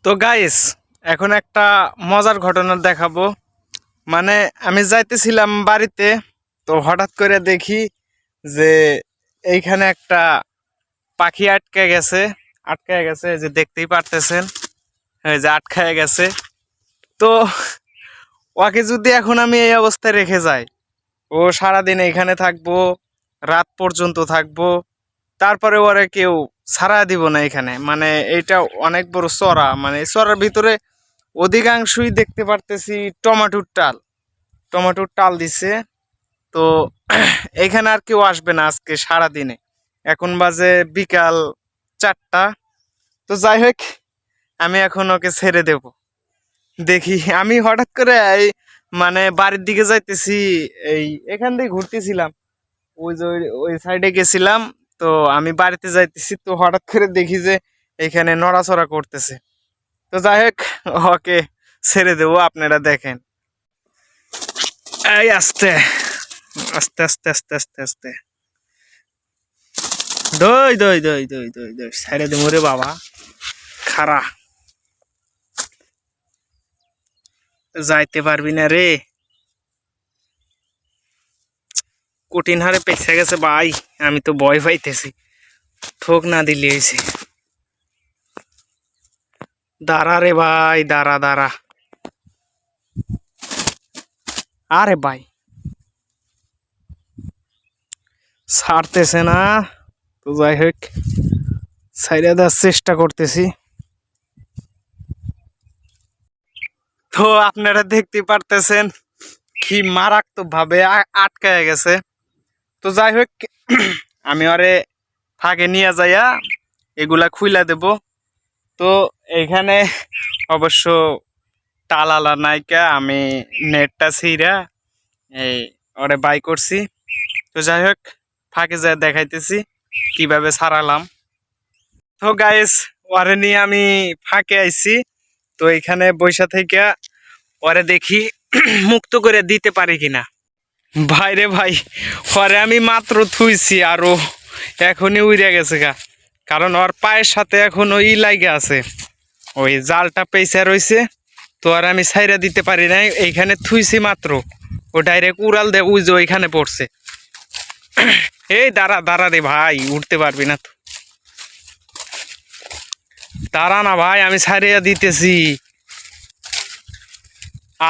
তো গাইস, এখন একটা মজার ঘটনা দেখাবো। মানে আমি যাইতেছিলাম বাড়িতে, তো হঠাৎ করে দেখি যে এইখানে একটা পাখি আটকে গেছে যে দেখতেই পারতেছেন, এই যে আটকায় গেছে। তো ওকে যদি এখন আমি এই অবস্থায় রেখে যাই, ও সারাদিন এখানে থাকবো, রাত পর্যন্ত থাকবো, তারপরে ওরা কেউ ছাড়া দিব না এখানে। মানে এটা অনেক বড় চড়া, মানে এই চড়ার ভিতরে অধিকাংশই দেখতে পারতেছি টমেটোর টাল দিছে। তো এখানে আর কেউ আসবে না আজকে সারাদিনে। এখন বাজে বিকাল 4টা। তো যাই হোক, আমি এখন ওকে ছেড়ে দেব। দেখি, আমি হঠাৎ করে মানে বাড়ির দিকে যাইতেছি, এখান দিয়ে ঘুরতেছিলাম, ওই যে ওই সাইডে গেছিলাম। তো আমি বাড়িতে যাইতেছি, তো হঠাৎ করে দেখি যে এখানে নড়াচড়া করতেছে। তো যাই হোক, ওকে ছেড়ে দেবো, আপনারা দেখেন। এই আস্তে আস্তে আস্তে আস্তে আস্তে আস্তে দই দই দই দই দই দই ছেড়ে দেবো রে বাবা, খারা যাইতে পারবি না রে, কঠিন হারে পেছে গেছে ভাই। আমি তো ভয় পাইতেছি, ঠোক না দিলে হয়েছে। দাঁড়া রে ভাই, দাঁড়া দাঁড়া। আরে ভাই ছাড়তেছে না। তো যাই হোক, ছাইড়া দেওয়ার চেষ্টা করতেছি। তো আপনারা দেখতে পারতেছেন কি মারাত্মক ভাবে আটকায় গেছে। তো যাই হোক, আমি ওরে ফাঁকে নিয়ে যাইয়া এগুলা খুইলা দেব। তো এইখানে অবশ্য টালালা নাইকা, আমি নেটটা ছিঁড়া এই ওরে বাই করছি। তো যাই হোক, ফাঁকে যায় দেখাইতেছি কিভাবে ছাড়ালাম। তো গাইস, ওরে নিয়ে আমি ফাঁকে আইছি। তো এইখানে বৈশা থেকে ওরে দেখি মুক্ত করে দিতে পারি কিনা। ভাইরে ভাই, ওরে আমি মাত্র থুইছি আরো এখনই উড়ে গেছে গা। কারণ ওর পায়ের সাথে এখন ওই লাইগে আছে, ওই জালটা পেঁচা রয়েছে। তো আর আমি ছাইরা দিতে পারি নাই, এইখানে থুইছি মাত্র, ও ডাইরেক্ট উড়াল দে ওই যে ওইখানে পড়ছে। এই দাঁড়া দাঁড়া রে ভাই, উঠতে পারবি না তো, দাঁড়া না ভাই, আমি ছাড়িয়া দিতেছি।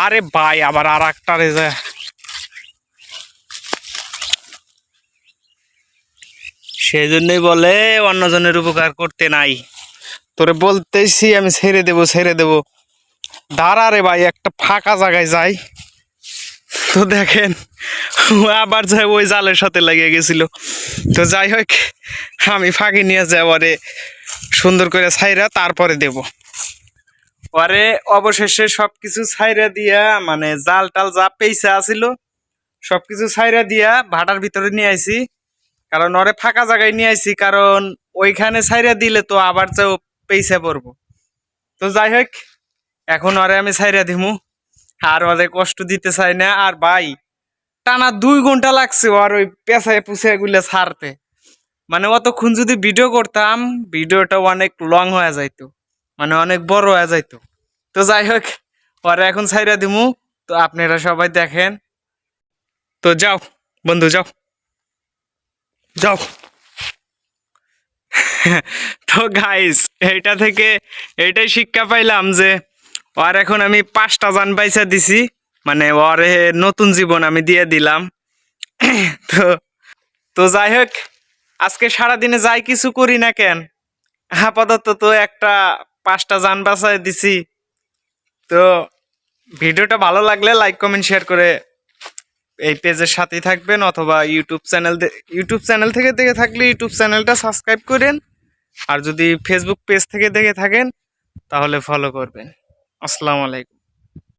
আরে ভাই, আবার আর একটা রে যা, সেই জন্যই বলে অন্যজনের উপকার করতে নাই। তোরে বলতেছি আমি ছেড়ে দেবো ছেড়ে দেবো, দাঁড়া রে ভাই, একটা ফাঁকা জায়গায় যাই। তো দেখেন, ও আবার যাই ওই জালের সাথে লাগিয়ে গেছিল। তো যাই হোক, আমি ফাঁকি নিয়ে যাই, ওরে সুন্দর করে ছাইরা তারপরে দেব। ওরে অবশেষে সবকিছু ছাইরা দিয়া, মানে জাল টাল যা পেইসা আছিল সবকিছু ছাইরা দিয়া ভাটার ভিতরে নিয়ে আইছি। কারণ ওরে ফাঁকা জায়গায় নিয়ে আইছি, কারণ ওইখানে ছাইরা দিলে তো আবার যাও পেইসা পড়বো। তো যাই হোক, এখন ওরে আমি ছাইরা দিমু, আর ওরে কষ্ট দিতে চাই না। আর ভাই, টানা 2 ঘন্টা লাগছে আর ওই পেঁচায় পুষে গুলো ছাড়তে। মানে অতক্ষণ যদি ভিডিও করতাম, ভিডিওটা অনেক লং হয়ে যাইতো, মানে অনেক বড় হয়ে যাইতো। তো যাই হোক, ওরে এখন ছাইরা দিমু। তো আপনারা সবাই দেখেন। তো যাও বন্ধু, যাও যাও। তো গাইস, এইটা থেকে এইটাই শিক্ষা পাইলাম যে ওর এখন আমি 5টা জান বাইসা দিছি, মানে ওরে নতুন জীবন আমি দিয়ে দিলাম। তো তো যাই হোক, আজকে সারাদিনে যাই কিছু করি না কেন, আপাতত তো একটা 5টা জান বাঁচাই দিছি। তো ভিডিওটা ভালো লাগলে লাইক কমেন্ট শেয়ার করে এই পেজের সাথেই থাকবেন, অথবা ইউটিউব চ্যানেল থেকে দেখে থাকলে ইউটিউব চ্যানেলটা সাবস্ক্রাইব করেন। আর যদি ফেসবুক পেজ থেকে দেখে থাকেন তাহলে ফলো করবেন। আসসালামু আলাইকুম।